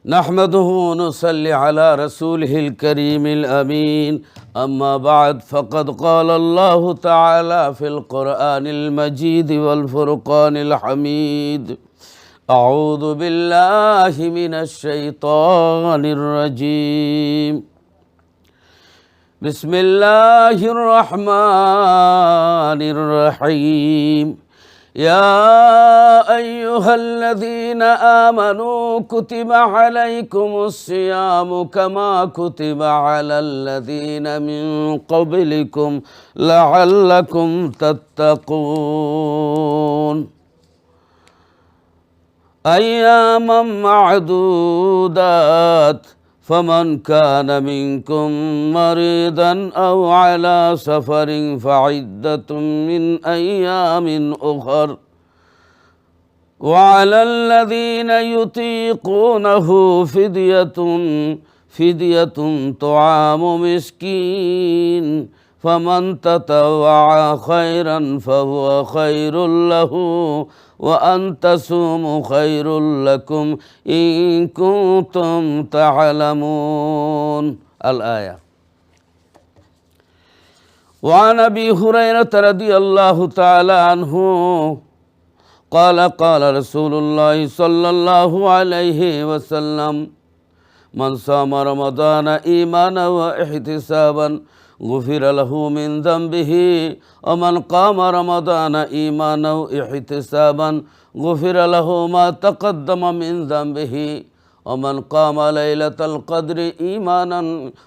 نحمده ونصلي على رسوله الكريم الأمين أما بعد فقد قال الله تعالى في القرآن المجيد والفرقان الحميد أعوذ بالله من الشيطان الرجيم بسم الله الرحمن الرحيم يا أيها الذين آمنوا كتب عليكم الصيام كما كتب على الذين من قبلكم لعلكم تتقون أياما معدودات فمن كان منكم مريضا أو على سفر فعدة من أيام أخر وعلى الذين يطيقونه فدية طعام مسكين فمن تطوع خيرا فهو خير له وأن تصوموا خير لكم إن كنتم تعلمون الآية وعن أبي هريرة رضي الله تعالى عنه قال قال رسول الله صلى الله عليه وسلم من صام رمضان إيمانا واحتسابا غفر له من ذنبه ومن قام رمضان إيمانا واحتسابا غفر له ما تقدم من ذنبه ومن قام ليلة القدر إيمانا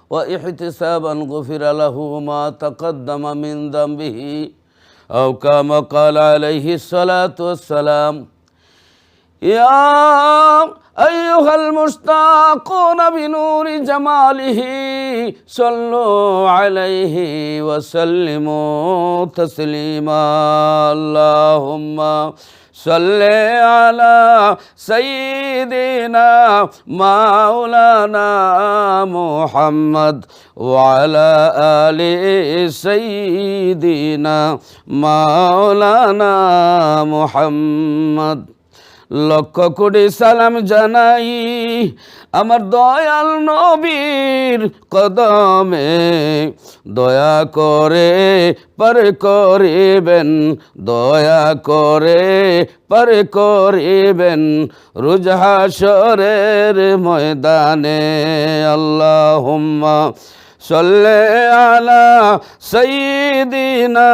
واحتسابا غفر له ما تقدم من ذنبه أو كما قال عليه الصلاة والسلام يا أيها المشتاقون بنور جماله صلوا عليه وسلموا تسليما اللهم صل على سيدنا مولانا محمد وعلى آل سيدنا مولانا محمد লক্ষ কোটি সালাম জানাই আমার দয়াল নবীর কদমে দয়া করে পার করিবেন দয়া করে পার করিবেন রোজ হাশরের ময়দানে আল্লাহুম্মা সাল্লি আলা সাইয়্যিদিনা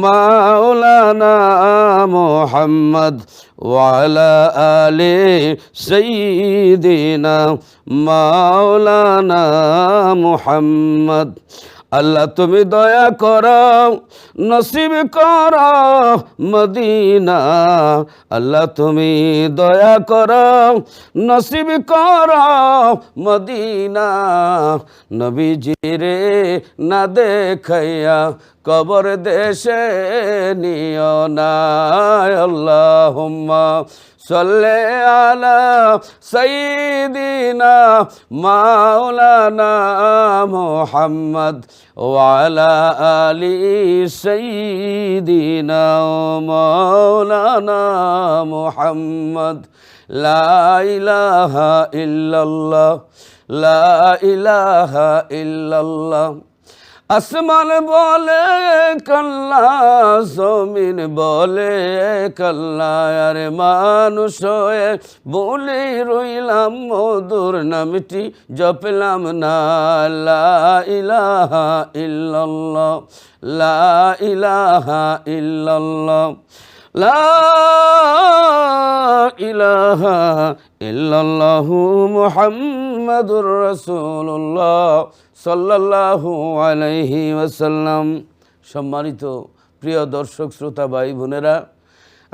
মাওলানা মুহাম্মদ ওয়ালা আলি সাইয়্যিদিনা মাওলানা মুহাম্মদ আল্লাহ তুমি দয়া করো নসিব করো মদিনা আল্লাহ তুমি দয়া করো নসিব করো মদিনা নবীজিরে না দেখাইয়া কবর দেশে নিও না আল্লাহুম্মা সাল্লি আলা সাইয়্যিদিনা মাওলানা মুহাম্মদ ওয়ালা আলি সাইয়্যিদিনা মাওলানা মুহাম্মদ লা ইলাহা ইল্লাল্লাহ লা ইলাহা ইল্লাল্লাহ আসমান বলে কাল্লা জমিন বলে কাল্লা আর মানুষ হয়ে বলে রইলাম মধুর নামটি জপলাম না লা ইলাহা ইল্লাল্লাহ লা ইলাহা ইল্লাল্লাহ লা ইলাহা ইল্লাল্লাহু মুহাম্মাদুর রাসূলুল্লাহ সাল্লাল্লাহু আলাইহি ওয়াসাল্লাম। সম্মানিত প্রিয় দর্শক শ্রোতা ভাই বোনেরা,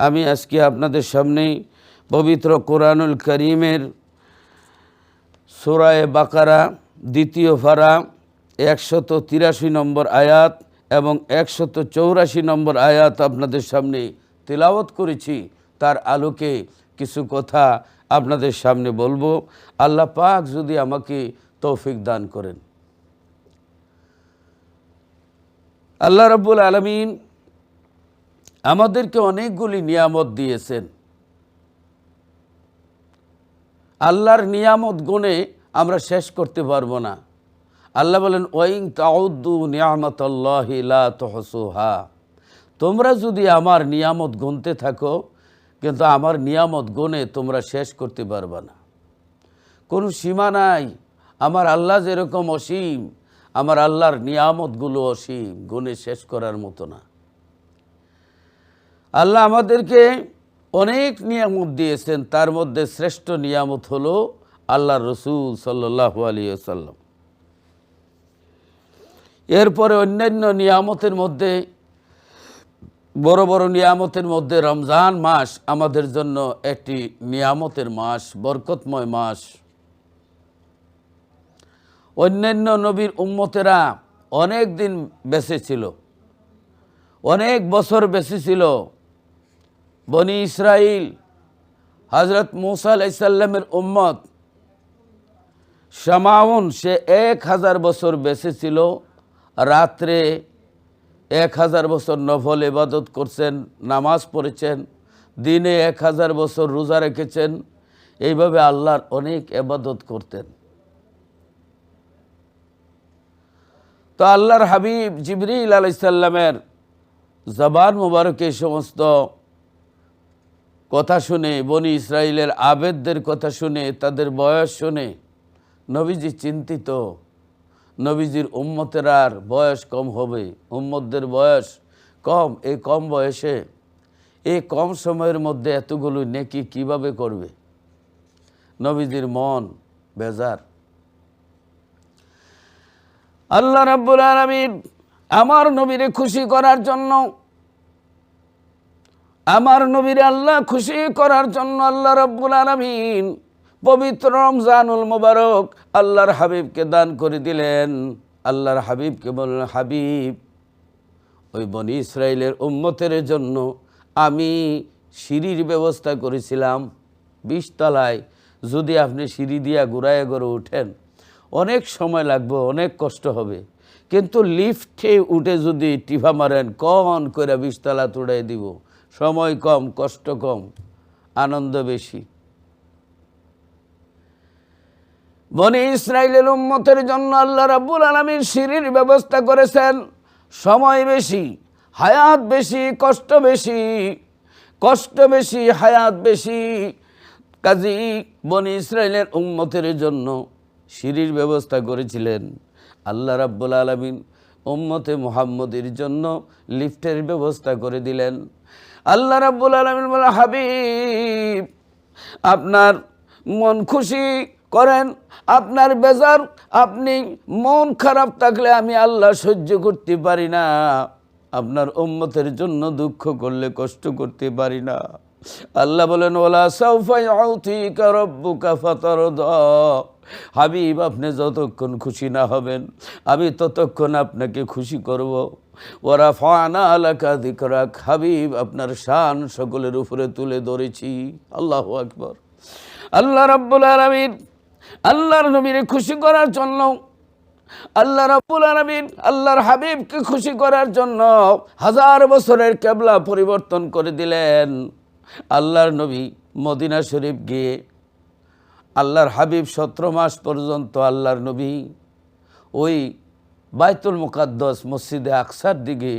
আমি আজকে আপনাদের সামনে পবিত্র কোরআনুল কারীমের সূরা বাকারা দ্বিতীয় পারা 183 নম্বর আয়াত এবং 184 নম্বর আয়াত আপনাদের সামনে তিলাওয়াত করেছি। তার আলোকে কিছু কথা আপনাদের সামনে বলবো। আল্লাহ পাক যদি আমাকে তৌফিক দান করেন। আল্লাহ রাব্বুল আলামিন আমাদেরকে অনেকগুলি নিয়ামত দিয়েছেন। আল্লাহর নিয়ামত গুণে আমরা শেষ করতে পারবো না। আল্লাহ বলেন ওয়াইন তাউদ্দু নিয়ামতাল্লাহি লা তুহসুহা, তোমরা যদি আমার নিয়ামত গুনতে থাকো কিন্তু আমার নিয়ামত গুণে তোমরা শেষ করতে পারবে না। কোনো সীমা নাই। আমার আল্লাহ যেরকম অসীম, আমার আল্লাহর নিয়ামতগুলো অসীম, গুণে শেষ করার মতো না। আল্লাহ আমাদেরকে অনেক নিয়ামত দিয়েছেন, তার মধ্যে শ্রেষ্ঠ নিয়ামত হলো আল্লাহর রসুল সাল্লাল্লাহু আলাইহি ওয়াসাল্লাম। এরপরে অন্যান্য নিয়ামতের মধ্যে বড় বড় নিয়ামতের মধ্যে রমজান মাস আমাদের জন্য একটি নিয়ামতের মাস, বরকতময় মাস। অন্যান্য নবীর উম্মতেরা অনেক দিন বেঁচে ছিল, অনেক বছর বেঁচে ছিল। বনি ইসরাইল হযরত মূসা আলাইহিস সালামের উম্মত শামাউন, সে 1000 বছর বেঁচে ছিল। রাত্রে 1000 বছর নফল ইবাদত করছেন, নামাজ পড়েছেন, দিনে 1000 বছর রোজা রেখেছেন। এইভাবে আল্লাহর অনেক ইবাদত করতেন। তো আল্লাহর হাবিব জিবরিল আলাইহিস সালামের জবান মুবারকে সমস্ত কথা শুনে, বনি ইসরাইলের আবেদদের কথা শুনে, তাদের বয়স শুনে নবীজি চিন্তিত। নবীজির উম্মতেরার বয়স কম হবে, উম্মতদের বয়স কম, এই কম বয়সে এই কম সময়ের মধ্যে এতগুলো নেকি কিভাবে করবে। নবীজির মন বেজার। আল্লাহ রাব্বুল আলামিন আমার নবীরে খুশি করার জন্য, আমার নবীরে আল্লাহ খুশি করার জন্য আল্লাহ রাব্বুল আলামিন পবিত্র রমজানুল মুবারক আল্লাহর হাবিবকে দান করে দিলেন। আল্লাহর হাবিবকে বললেন, হাবিব, ওই বনি ইসরাইলের উম্মতের জন্য আমি সিঁড়ির ব্যবস্থা করেছিলাম 20 তলায়। যদি আপনি সিঁড়ি দিয়া ঘুরায় ঘুরে উঠেন অনেক সময় লাগবে, অনেক কষ্ট হবে, কিন্তু লিফটে উঠে যদি টিফা মারেন কন করে 20 তলা তুড়াই দিব। সময় কম, কষ্ট কম, আনন্দ বেশি। বনি ইসরাইলের উম্মতের জন্য আল্লাহ রাব্বুল আলামিন সিঁড়ির ব্যবস্থা করেছেন। সময় বেশি, হায়াত বেশি, কষ্ট বেশি, কষ্ট বেশি, হায়াত বেশি। কাজী বনি ইসরাইলের উম্মতের জন্য সিঁড়ির ব্যবস্থা করেছিলেন। আল্লাহ রাব্বুল আলামিন উম্মতে মুহাম্মদের জন্য লিফটের ব্যবস্থা করে দিলেন। আল্লাহ রাব্বুল আলামিন বলে, হাবিব, আপনার মন খুশি করেন, আপনার বেজার, আপনি মন খারাপ থাকলে আমি আল্লাহ সহ্য করতে পারি না। আপনার উম্মতের জন্য দুঃখ করলে কষ্ট করতে পারি না। আল্লাহ বলেন, ওয়ালা সাউফা ইউতিকা রাব্বুকা ফাতারদা, হাবিব, আপনি যতক্ষণ খুশি না হবেন আমি ততক্ষণ আপনাকে খুশি করব। ওয়ারাফানা লাকা যিকরাক, হাবিব, আপনার শান সকলের উপরে তুলে ধরেছি। আল্লাহু আকবার। আল্লাহ রাব্বুল আলামিন আল্লাহর নবীকে খুশি করার জন্য, আল্লাহ রাব্বুল আলামিন আল্লাহর হাবিবকে খুশি করার জন্য 1000 বছরের কিবলা পরিবর্তন করে দিলেন। আল্লাহর নবী মদিনা শরীফ গিয়ে আল্লাহর হাবিব 17 মাস পর্যন্ত আল্লাহর নবী ওই বাইতুল মুকাদ্দাস মসজিদে আকসার দিকে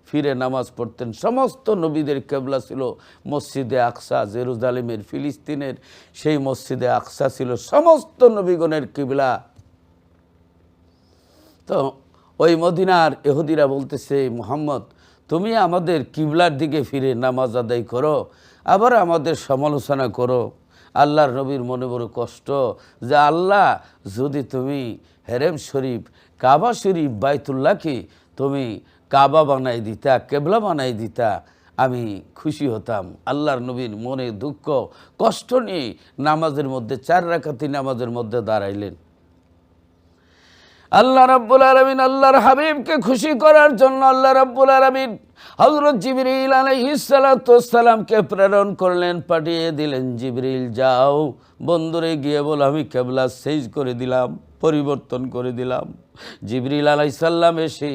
ফিরে নামাজ পড়তেন। সমস্ত নবীদের কিবলা ছিল মসজিদে আকসা, জেরুজালেমের, ফিলিস্তিনের সেই মসজিদে আকসা ছিল সমস্ত নবীগণের কিবলা। তো ওই মদিনার ইহুদিরা বলতেছে, মুহাম্মদ, তুমি আমাদের কিবলার দিকে ফিরে নামাজ আদায় করো, আবার আমাদের সমালোচনা করো। আল্লাহর নবীর মনে বড় কষ্ট যে আল্লাহ, যদি তুমি হেরেম শরীফ, কাবা শরীফ, বাইতুল্লাহকে তুমি কাবা বানাই দিতা, কেবলা বানাই দিতা, আমি খুশি হতাম। আল্লাহর নবীর মনে দুঃখ কষ্ট নিয়ে নামাজের মধ্যে 4 রাকাতি নামাজের মধ্যে দাঁড়াইলেন। আল্লাহ রাব্বুল আলামিন আল্লাহর হাবিবকে খুশি করার জন্য আল্লাহ রাব্বুল আলামিন হযরত জিবরিল আলাইহিস সালাতু ওয়াস সালামকে প্রেরণ করলেন, পাঠিয়ে দিলেন, জিবরিল যাও বন্দরে গিয়ে বল আমি কিবলা চেঞ্জ করে দিলাম, পরিবর্তন করে দিলাম। জিবরিল আলাইহিস সালাম এসে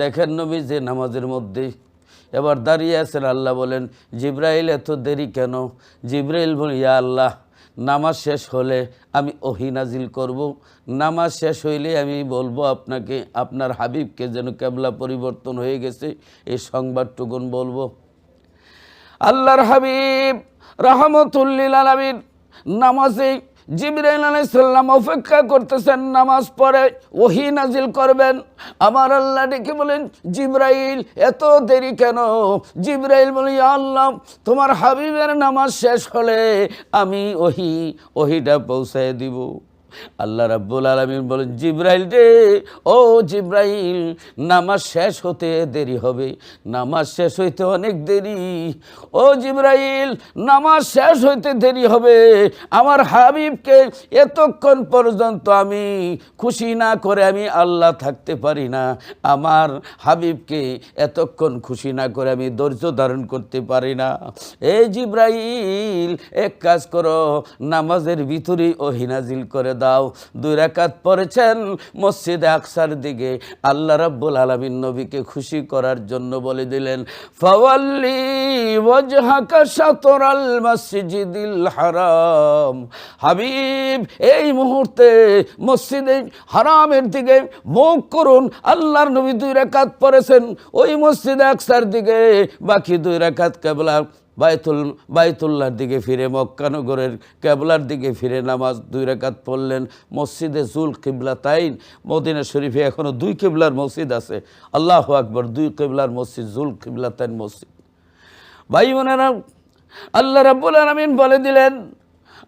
দেখেন নবী যে নামাজের মধ্যে এবার দাঁড়িয়ে আছেন। আল্লাহ বলেন, জিবরাইল এত দেরি কেন? জিবরাইল বলে, ইয়া আল্লাহ, নামাজ শেষ হলে আমি ওহী নাজিল করব। নামাজ শেষ হইলে আমি বলবো আপনাকে, আপনার হাবিবকে যেন কিবলা পরিবর্তন হয়ে গেছে এই সংবাদটুকুন বলবো। আল্লাহর হাবিব রাহমাতুল লিল আলামিন নামাজে জিবরাইল আলাইহিস সালাম অপেক্ষা করতেছেন, নামাজ পড়ে ওহী নাজিল করবেন। আমার আল্লাহ ডেকে বলেন, জিবরাইল এত দেরি কেন? জিবরাইল বলে, ইয়া আল্লাহ, তোমার হাবিবের নামাজ শেষ হলে আমি ওহীটা পৌঁছায় দিব। আল্লাহ রাব্বুল আলামিন বলেন, জিবরাইল রে, ও জিবরাইল, নামাজ শেষ হতে দেরি হবে, নামাজ শেষ হইতে অনেক দেরি। ও জিবরাইল, নামাজ শেষ হইতে দেরি হবে। আমার হাবিবকে এতক্ষণ পর্যন্ত আমি খুশি না করে আমি আল্লাহ থাকতে পারি না। আমার হাবিবকে এতক্ষণ খুশি না করে আমি ধৈর্য ধারণ করতে পারি না। এই জিবরাইল, এক কাজ করো, নামাজের ভিতরেই ওহী নাজিল করে দাও। 2 রাকাত পড়েছেন মসজিদে আকসার দিকে। আল্লাহ রাব্বুল আলামিন নবীকে খুশি করার জন্য বলে দিলেন, ফাওয়াল্লি ওয়াজহাকা শাতরাল মসজিদিল হারাম। হাবিব, এই মুহূর্তে মসজিদে হারামের দিকে মুখ করুন। আল্লাহর নবী 2 রাকাত পড়েছেন ওই মসজিদে আকসার দিকে, বাকি 2 রাকাত কিবলা বাইতুল্লাহর দিকে ফিরে, মক্কানগরের কিবলার দিকে ফিরে নামাজ 2 রাকাত পড়লেন মসজিদে জুল কিবলাতাইন। মদিনা শরীফে এখনো 2 কিবলার মসজিদ আছে। আল্লাহু আকবার, 2 কিবলার মসজিদ, জুল কিবলাতাইন মসজিদ। ভাই বোনেরা, আল্লাহ রাব্বুল আলামিন বলে দিলেন,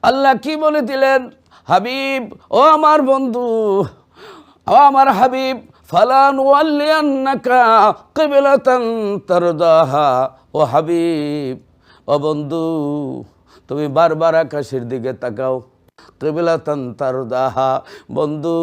আল্লাহ কি বলে দিলেন? হাবিব, ও আমার বন্ধু, ও আমার হাবিব, ফালা নুওয়াল্লিয়ান্নাকা কিবলাতান তারদাহা। ও হাবিব, ও বন্ধু, তুমি বারবার আকাশের দিকে তাকাও। কিবলাতান তারদাহা, বন্ধু,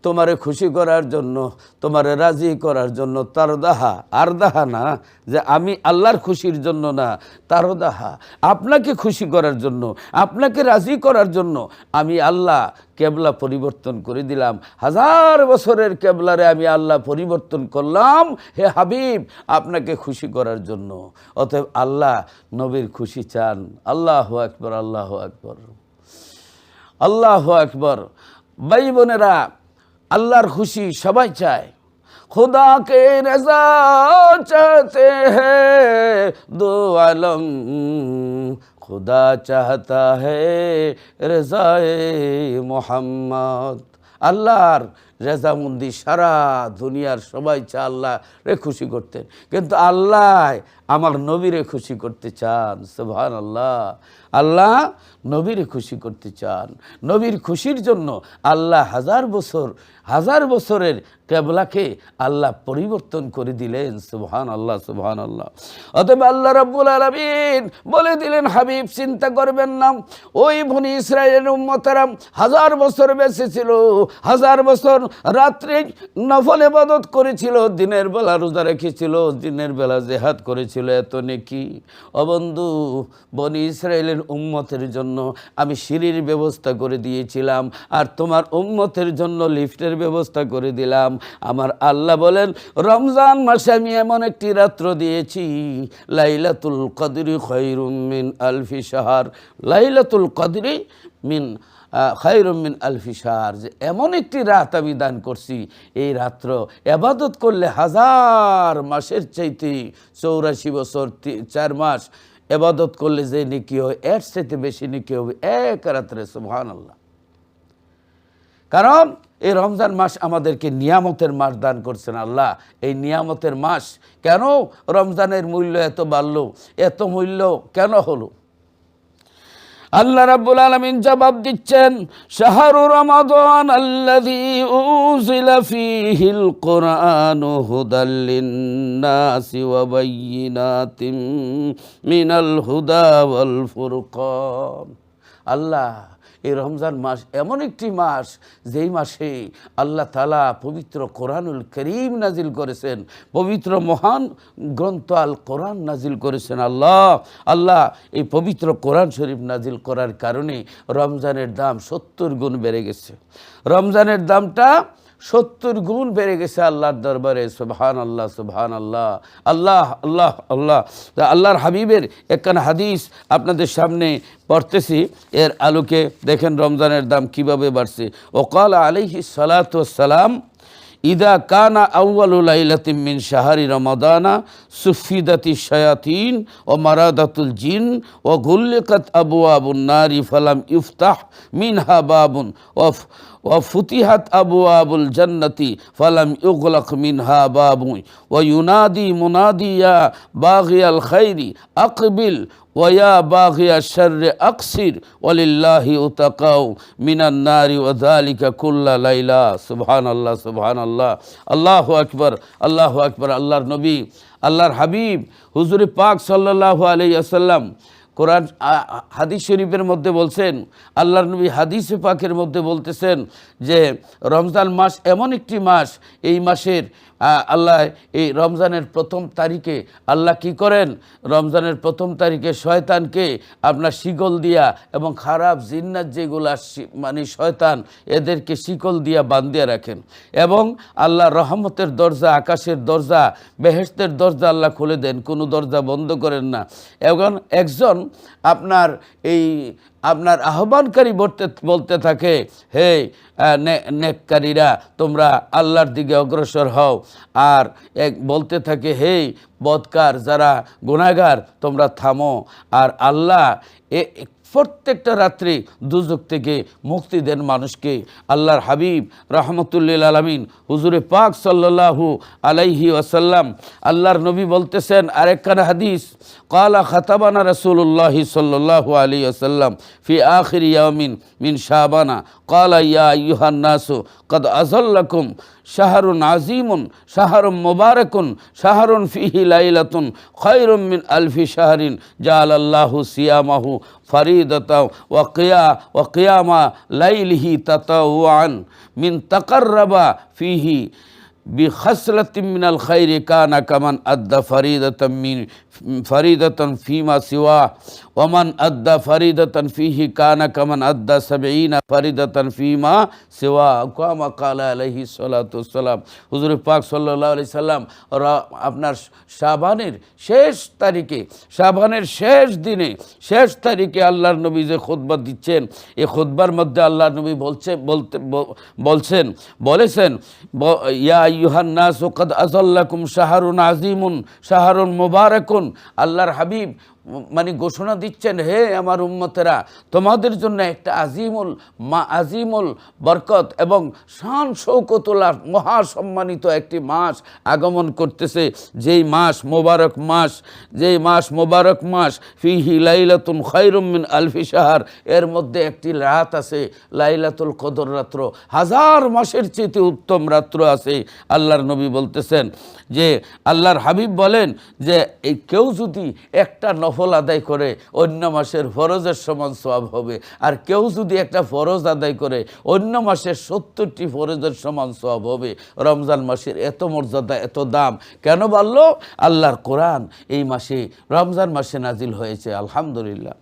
তোমারে খুশি করার জন্য, তোমারে রাজি করার জন্য। তারদাহা, আরদাহা না, যে আমি আল্লাহর খুশির জন্য না, তারদাহা আপনাকে খুশি করার জন্য, আপনাকে রাজি করার জন্য আমি আল্লাহ কিবলা পরিবর্তন করে দিলাম। 1000 বছরের কিবলারে আমি আল্লাহ পরিবর্তন করলাম হে হাবিব, আপনাকে খুশি করার জন্য। অতএব আল্লাহ নবীর খুশি চান। আল্লাহু আকবার, আল্লাহু আকবার, আল্লাহু আকবার। ভাই বোনেরা, আল্লাহর খুশি সবাই চায়। खुदा के रज़ा चाहते हैं दो आलम, खुदा चाहता है रज़ाए मोहम्मद। আল্লাহর রেজামন্দি সারা দুনিয়ার সবাই চায় আল্লাহ রে খুশি করতেন, কিন্তু আল্লাহ আমার নবীরে খুশি করতে চান। সুবহানাল্লাহ, আল্লাহ নবীরে খুশি করতে চান। নবীর খুশির জন্য আল্লাহ 1000 বছরের কিবলাকে আল্লাহ পরিবর্তন করে দিলেন। সুবহানাল্লাহ, সুবহানাল্লাহ। অতএব আল্লাহ রাব্বুল আলামিন বলে দিলেন, হাবিব চিন্তা করবেন না, ওই বনি ইসরায়েলের উম্মতেরা 1000 বছর বেঁচে ছিল, 1000 বছর রাত্রে নফল ইবাদত করেছিল, দিনের বেলা রোজা রেখেছিল, দিনের বেলা জিহাদ করেছিল, এত নেকি। ও বন্ধু, বনি ইসরায়েলের উম্মতের জন্য আমি সিঁড়ির ব্যবস্থা করে দিয়েছিলাম, আর তোমার উম্মতের জন্য লিফটের ব্যবস্থা করে দিলাম। আমার আল্লাহ বলেন, রমজান মাসে আমি এমন একটি রাত্র দিয়েছি, লাইলাতুল কদরি খায়রুম মিন আলফি শাহর। লাইলাতুল কদরি খায়রুম মিন আলফি শাহর, যে এমন একটি রাত আমি দান করছি, এই রাত্র ইবাদত করলে 1000 মাসের চাইতে 84 বছর 4 মাস ইবাদত করলে যে নেকি হয়, এর চাইতে বেশি নেকি হবে এক রাত্রে। সুবহানাল্লাহ। কারণ এই রমজান মাস আমাদেরকে নিয়ামতের মাস দান করছেন আল্লাহ। এই নিয়ামতের মাস কেন রমজানের মূল্য এত বাড়লো, এত মূল্য কেন হলো? আল্লাহ রাব্বুল আলামিন জবাব দিচ্ছেন, শাহরু রমাদান আল্লাযী উনজিলা ফীহিল কুরআনু হুদাল লিন-নাসি ওয়া বায়্যিনাতিন মিনাল হুদা ওয়াল ফুরকান। আল্লাহ, এই রমজান মাস এমন একটি মাস, যেই মাসে আল্লাহ তাআলা পবিত্র কোরআনুল কারীম নাজিল করেছেন, পবিত্র মহান গ্রন্থ আল কোরআন নাজিল করেছেন। আল্লাহ এই পবিত্র কোরআন শরীফ নাজিল করার কারণে রমজানের দাম 70 গুণ বেড়ে গেছে। রমজানের দামটা 70 গুণ বেড়ে গেছে আল্লাহর দরবারে। সুবহানাল্লাহ, সুবহানাল্লাহ, আল্লাহ আল্লাহ আল্লাহ। তা আল্লাহর হাবিবের একখানা হাদিস আপনাদের সামনে পড়তেছি, এর আলোকে দেখেন রমজানের দাম কিভাবে বাড়ছে। ওয়াকালা আলাইহিস সালাতু ওয়াসসালাম, ইদা কানা আউয়ালু লাইলাতিন মিন শাহরি রমাদানা সুফিদাতিশ শায়াতিন ও মারাদাতুল জিন ও গুল্লিকাত আবওয়াবুন নারি ফালাম ইফতাহ মিনহা বাবুন ও ফুতিহাত আবওয়াবুল জান্নাতি ফালাম ইউগলাক মিনহা বাবুন ও ইউনাদি মুনাদিয়া বাগিয়াল খাইরি আকবিল ওয়া বাগিয়া শাররি আকসির ওয়ালিল্লাহি উতাকাউ মিনান নারি ওয়া যালিকা কুল্লা লাইলা। সুবহানাল্লাহ, সুবহানাল্লাহ, আল্লাহু আকবার, আল্লাহু আকবার। আল্লাহর নবী, আল্লাহর হাবিব হুজুর পাক সাল্লাল্লাহু আলাইহি ওয়াসাল্লাম কোরআন হাদিস শরীফের মধ্যে বলছেন, আল্লাহর নবী হাদিসে পাকের মধ্যে বলতেছেন যে রমজান মাস এমন একটি মাস, এই মাসের আল্লাহ এই রমজানের প্রথম তারিখে আল্লাহ কি করেন, রমজানের প্রথম তারিখে শয়তানকে আপনার শিকল দিয়া এবং খারাপ জিন্নাত যেগুলা মানে শয়তান, এদেরকে শিকল দিয়া বান্ধিয়া রাখেন এবং আল্লাহ রহমতের দরজা, আকাশের দরজা, বেহেশতের দরজা আল্লাহ খুলে দেন, কোনো দরজা বন্ধ করেন না। এবং একজন আপনার আহ্বানকারী বলতে থাকে, হে নেককারীরা তোমরা আল্লাহর দিকে অগ্রসর হও, আর বলতে থাকে, হে বদকার যারা গুনাহগার তোমরা থামো। আর আল্লাহ প্রত্যেকটা রাত্রি দুজক থেকে মুক্তি দেন মানুষকে। আল্লাহর হাবিব রহমতুল্লিল আলামিন হুজুরে পাক সাল্লাল্লাহু আলাইহি ওয়াসাল্লাম, আল্লাহর নবী বলতেছেন আরেকখানা হাদিস, ক্বালা খাতাবানা রাসূলুল্লাহি সাল্লাল্লাহু আলাইহি ওয়াসাল্লাম ফি আখির ইয়ামিন মিন শাবানা ক্বালা ইয়া আইয়ুহান নাসু কদ আযাল্লাকুম শাহরুন আজিমুন শাহরুন মুবারাকুন শাহরুন ফিহি লাইলাতুন খায়রুম মিন আলফি শাহরিন জাআলাল্লাহু সিয়ামাহু ফারিদাতাও ওয়া কিয়ামা লাইলিহি তাতাওয়ান মিন তাকাররাবা ফিহি বিখাসলাতিন মিনাল খায়রি কানা কামান আদ্দা ফারিদাতান ফিমা সিওয়া ওমান আদ্দা ফারিদাতান ফিহি কানা কামান আদ্দা 70 ফারিদাতান ফিমা সিওয়া কামা কালা আলাইহি সাল্লাতু ওয়াসসালাম। হুজুর পাক সাল্লাল্লাহু আলাইহি সাল্লাম আপনার শাবানের শেষ তারিখে, শাবানের শেষ দিনে, শেষ তারিখে আল্লাহর নবী যে খুতবা দিচ্ছেন, এই খুতবার মধ্যে আল্লাহর নবী বলেছেন ইয়া আইয়ুহান নাসু কদ আযাল্লাকুম শাহরুন আজিমুন শাহরুন মুবারাকুন। আল্লাহর হাবিব মানে ঘোষণা দিচ্ছেন, হে আমার উম্মতেরা, তোমাদের জন্য একটা আজিমুল বরকত এবং শান শৌকতুল্লাহ মহাসম্মানিত একটি মাস আগমন করতেছে, যেই মাস মোবারক মাস ফিহি লাইলাতুন খায়রুম মিন আলফি শাহর, এর মধ্যে একটি রাত আছে লাইলাতুল কদর রাত্র, 1000 মাসের চেয়ে উত্তম রাত্র আছে। আল্লাহর নবী বলতেছেন যে আল্লাহর হাবিব বলেন যে এই কেউ যদি একটা নফল আদায় করে অন্য মাসের ফরজের সমান সওয়াব হবে, আর কেউ যদি একটা ফরজ আদায় করে অন্য মাসের 70টি ফরজের সমান সওয়াব হবে। রমজান মাসের এত মর্যাদা, এত দাম কেন বাড়লো? আল্লাহর কোরআন এই মাসে, রমজান মাসে নাজিল হয়েছে। আলহামদুলিল্লাহ,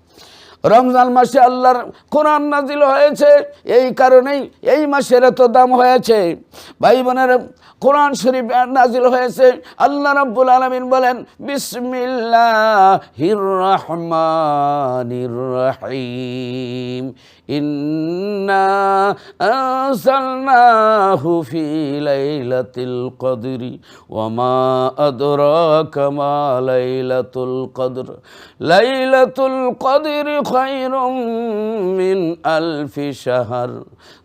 রমজান মাসে আল্লাহর কোরআন নাজিল হয়েছে, এই কারণেই এই মাসের এত দাম হয়েছে। ভাই বোনেরা, কোরআন শরীফ নাজিল হয়েছে, আল্লাহ রাব্বুল আলামিন বলেন বিসমিল্লাহির রহমানির রহিম ইন্না আনজালনাহু ফি লাইলাতিল কদরি ওয়া মা আদরাকা মা লাইলাতুল কদর লাইলাতুল কদরি খায়রুম মিন আলফি শাহর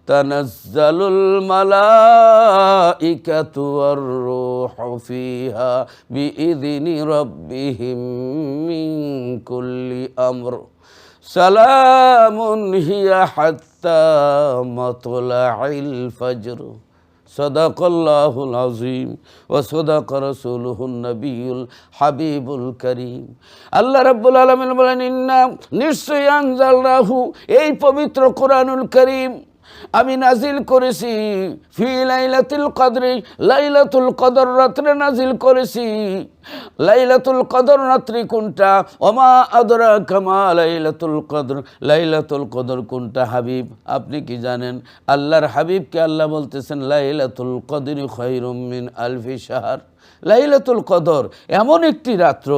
তানাজ্জালুল মালাইকাতু ওয়ার রূহু ফিহা বিইذনি রাব্বিহিম মিন কুল্লি আমর সালামুন হিয়া হাত্তা মাতলাইল ফজর। সাদাকাল্লাহুল আযীম ওয়া সাদাকা রাসূলুহুন নবিয়ুল হাবিবুল করিম। আল্লাহ রাব্বুল আলামিন বলেন ইন্না নিশ্চয়ই আনজালনাহু, এই পবিত্র কোরআনুল করিম আমি নাজিল করেছি ফি লাইলাতুল কদরি, লাইলাতুল কদর রাত্রে নাজিল করেছি। লাইলাতুল কদর রাত্রি কোনটা? ওমা আদরাকা মা লাইলাতুল কদর, লাইলাতুল কদর কোনটা হাবিব আপনি কি জানেন? আল্লাহর হাবিবকে আল্লাহ বলতেছেন লাইলাতুল কদরি খায়রুম মিন আলফি শাহর। লাইলাতুল কদর এমন একটি রাত্র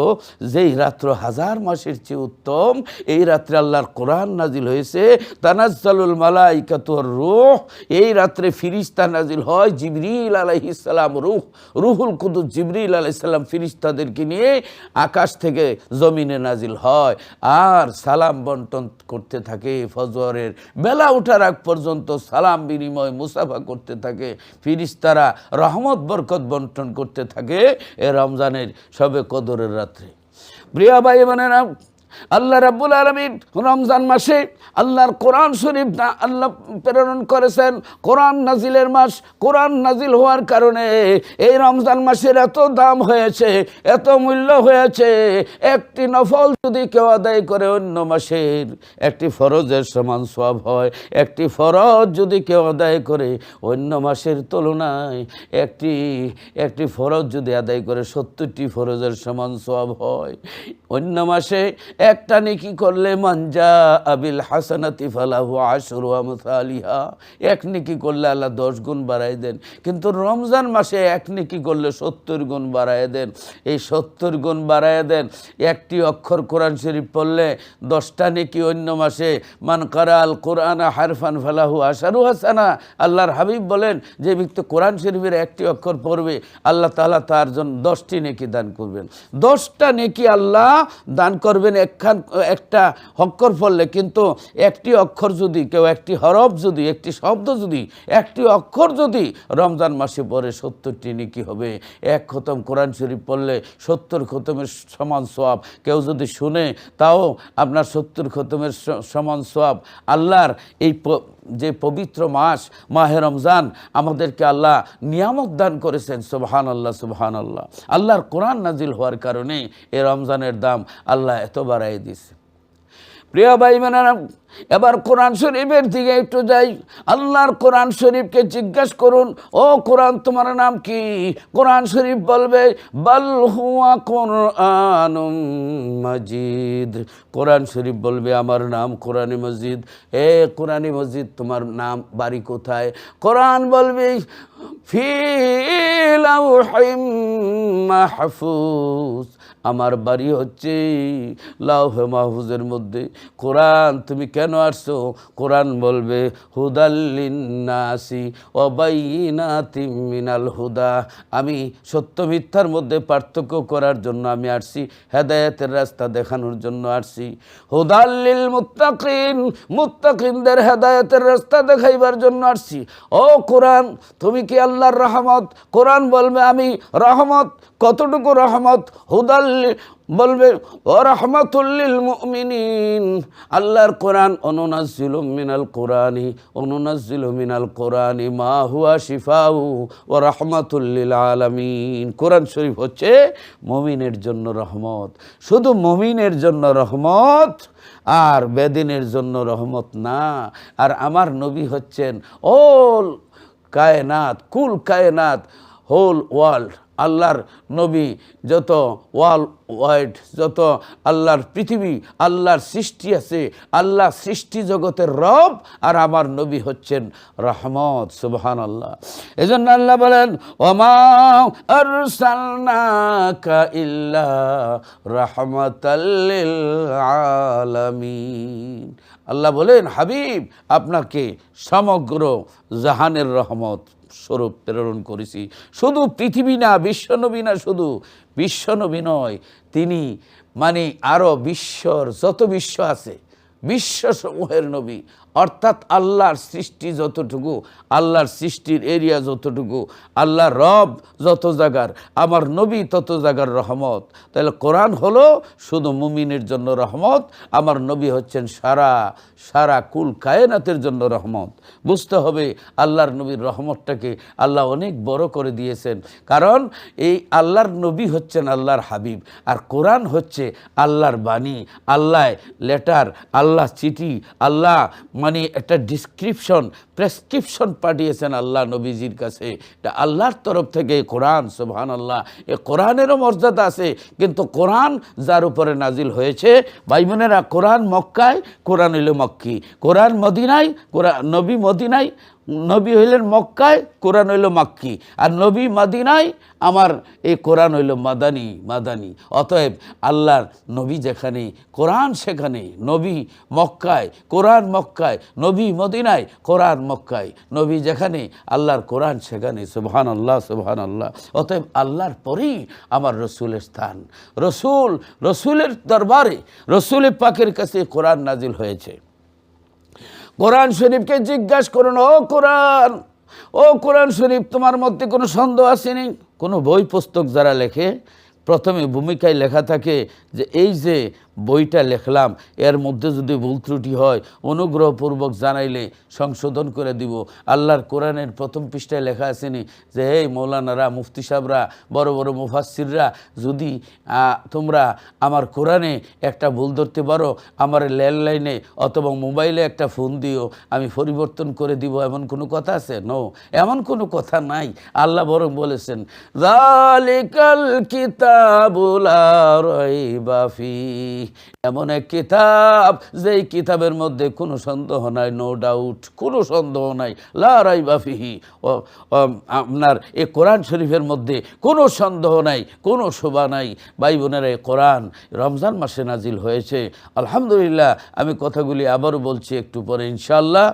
যেই রাত্র হাজার মাসের চেয়ে উত্তম। এই রাত্রে আল্লাহর কোরআন নাজিল হয়েছে, তানাজ্জালুল মালাইকাতু ওয়ার রূহ। এই রাত্রে ফিরিস্তা নাজিল হয়, জিবরিল আলাইহিস সালাম, রুহুল কুদুস জিবরিল আলাইহিস সালাম ফিরিস্তাদেরকে নিয়ে আকাশ থেকে জমিনে নাজিল হয় আর সালাম বন্টন করতে থাকে। ফজরের বেলা ওঠার আগ পর্যন্ত সালাম বিনিময় মুসাফা করতে থাকে। ফিরিস্তারা রহমত বরকত বন্টন করতে থাকে এ রমজানের শবে কদরের রাত্রে। প্রিয় ভাই বোনেরা, আল্লাহ রাব্বুল আলামিন রমজান মাসে আল্লাহর কোরআন শরীফ আল্লাহ প্রেরণ করেছেন। কোরআন নাজিলের মাস, কোরআন নাজিল হওয়ার কারণে এই রমজান মাসের এত দাম হয়েছে, এত মূল্য হয়েছে। একটি নফল যদি কেউ আদায় করে অন্য মাসের একটি ফরজের সমান সওয়াব হয়। একটি ফরজ যদি কেউ আদায় করে অন্য মাসের তুলনায় একটি ফরজ যদি আদায় করে 70টি ফরজের সমান সওয়াব হয়। অন্য মাসে একটা নেকি করলে মানজা আবিল হাসানাতি ফালাহু আশরু আমসালিহা, এক নেকি করলে আল্লাহ 10 গুণ বাড়ায় দেন। কিন্তু রমজান মাসে এক নেকি করলে 70 গুণ বাড়ায় দেন। এই 70 গুণ বাড়ায় দেন। একটি অক্ষর কোরআন শরীফ পড়লে 10টা নেকি। অন্য মাসে মান কারা আল কোরআন হারফান ফালাহু আশরু হাসানা। আল্লাহর হাবিব বলেন যে ব্যক্তি কোরআন শরীফের একটি অক্ষর পড়বে আল্লাহ তাআলা তার জন্য 10টি নেকি দান করবেন। 10টা নেকি আল্লাহ দান করবেন একটা অক্ষর পড়লে। কিন্তু একটি অক্ষর যদি কেউ, একটি হরফ যদি, একটি শব্দ যদি, একটি অক্ষর যদি রমজান মাসে পড়ে 70টি নেকি হবে। এক খতম কোরআন শরীফ পড়লে 70 খতমের সমান সওয়াব। কেউ যদি শুনে তাও আপনার 70 খতমের সমান সওয়াব। আল্লাহর এই যে পবিত্র মাস মাহে রমজান আমাদেরকে আল্লাহ নিয়ামত দান করেছেন। সুবহানাল্লাহ, সুবহানাল্লাহ। আল্লাহর কোরআন নাজিল হওয়ার কারণে এই রমজানের দাম আল্লাহ এত বাড়াই দিয়েছে। প্রিয় ভাই বোনেরা, এবার কোরআন শরীফের দিকে একটু যাই। আল্লাহর কোরআন শরীফকে জিজ্ঞাসা করুন, ও কোরআন তোমার নাম কি? কোরআন শরীফ বলবে বাল হুয়া কুরআনুম মাজিদ। কোরআন শরীফ বলবে আমার নাম কোরআনে মজিদ। এ কোরআনে মজিদ, তোমার নাম বাড়ি কোথায়? কোরআন বলবে ফি লাউহিম মাহফুজ, আমার বাড়ি হচ্ছে লাউহে মাহফুজের মধ্যে। কোরআন তুমি কেন আসছো? কোরআন বলবে হুদাল্লিন নাসি ওয়া বাইয়িনাতিম মিনাল হুদা, আমি সত্য মিথ্যার মধ্যে পার্থক্য করার জন্য আমি আসছি, হেদায়েতের রাস্তা দেখানোর জন্য আসছি। হুদাল্লিল মুত্তাকিন, মুত্তাকিনদের হেদায়েতের রাস্তা দেখাইবার জন্য আসছি। ও কোরআন তুমি কি আল্লাহর রহমত? কোরআন বলবে আমি রহমত। কতটুকু রহমত? হুদাল বলবে ও রাহমাতুল লিল মুমিনিন। আল্লাহর কোরআন অনুনাজ্জিলু মিনাল কোরআনি, অনুনাজ্জিলু মিনাল কোরআনি মা হুয়া শিফাউ ওয়া রাহমাতুল লিল আলামিন। কোরআন শরীফ হচ্ছে মুমিনের জন্য রহমত, শুধু মুমিনের জন্য রহমত আর বেদিনের জন্য রহমত না। আর আমার নবী হচ্ছেন অল কায়নাত, কুল কায়নাত, হোল ওয়ার্ল্ড। আল্লাহর নবী যত ওয়ার্ল্ড, যত আল্লাহর পৃথিবী, আল্লাহর সৃষ্টি আছে, আল্লাহ সৃষ্টি জগতের রব, আর আমার নবী হচ্ছেন রহমত। সুবহানাল্লাহ। এজন্য আল্লাহ বলেন ওমা আরসালনাকা ইল্লা রাহমাতাল লিল আলামিন। আল্লাহ বলেন হাবিব আপনাকে সমগ্র জাহানের রহমত স্বরূপ প্রেরণ করেছি। শুধু পৃথিবী না, বিশ্বনবী না, শুধু বিশ্বনবী নয়, তিনি মানে আরও বিশ্বর যত বিশ্ব আছে বিশ্বসমূহের নবী, অর্থাৎ আল্লাহর সৃষ্টি যতটুকু, আল্লাহর সৃষ্টির এরিয়া যতটুকু, আল্লাহর রব যত জায়গার, আমার নবী তত জায়গার রহমত। তাহলে কোরআন হলো শুধু মুমিনের জন্য রহমত, আমার নবী হচ্ছেন সারা কুল কায়নাতের জন্য রহমত। বুঝতে হবে আল্লাহর নবীর রহমতটাকে আল্লাহ অনেক বড় করে দিয়েছেন, কারণ এই আল্লাহর নবী হচ্ছেন আল্লাহর হাবিব, আর কোরআন হচ্ছে আল্লাহর বাণী, আল্লাহ লেটার, আল্লাহ চিঠি, আল্লাহ মানে একটা ডিসক্রিপশন প্রেসক্রিপশন পাঠিয়েছেন আল্লাহ নবীজির কাছে। এটা আল্লাহর তরফ থেকে কোরআন, সুবহানাল্লাহ। এ কোরআনেরও মর্যাদা আছে, কিন্তু কোরআন যার উপরে নাজিল হয়েছে, ভাই বোনেরা, কোরআন মক্কায়, কোরআন হইল মক্কি। কোরআন মদিনায়, কোরআন নবী মদিনায়, নবী হইলেন মক্কায়, কোরআন হইল মাক্কি। আর নবী মদিনায়, আমার এই কোরআন হইল মাদানী, মাদানী। অতএব আল্লাহর নবী যেখানে, কোরআন সেখানে। নবী মক্কায়, কোরআন মক্কায়, নবী মদিনায়, কোরআন মক্কায়। নবী যেখানে, আল্লাহর কোরআন সেখানে। সুবহানাল্লাহ, সুবহানাল্লাহ। অতএব আল্লাহর পরেই আমার রসুলের স্থান। রসুলের দরবারে, রসুল পাকের কাছে কোরআন নাজিল হয়েছে। কোরআন শরীফকে জিজ্ঞাসা করুন, ও কোরআন শরীফ, তোমার মধ্যে কোনো সন্দেহ আসেনি? কোনো বই পুস্তক যারা লেখে, প্রথমে ভূমিকায় লেখা থাকে যে এই যে বইটা লিখলাম, এর মধ্যে যদি ভুল ত্রুটি হয় অনুগ্রহপূর্বক জানাইলে সংশোধন করে দিব। আল্লাহর কোরআনের প্রথম পৃষ্ঠায় লেখা আসেনি যে এই মৌলানারা, মুফতি সাহেবরা, বড় বড় মুফাসসিররা, যদি তোমরা আমার কোরআনে একটা ভুল ধরতে পারো, আমার ল্যান্ডলাইনে অথবা মোবাইলে একটা ফোন দিও, আমি পরিবর্তন করে দিব। এমন কোনো কথা আছে? নো, এমন কোনো কথা নাই। আল্লাহ বরং বলেছেন, যালিকাল কিতাবু লা রাইবা ফিহি, এমন এক কিতাব যেই কিতাবের মধ্যে কোনো সন্দেহ নাই, নো ডাউট, কোনো সন্দেহ নাই। লা রাইবা ফিহি, আপনার এই কোরআন শরীফের মধ্যে কোনো সন্দেহ নাই, কোনো শোভা নাই। ভাই বোনেরা, এই কোরআন রমজান মাসে নাজিল হয়েছে। আলহামদুলিল্লাহ। আমি কথাগুলি আবারও বলছি একটু পরে, ইনশাআল্লাহ।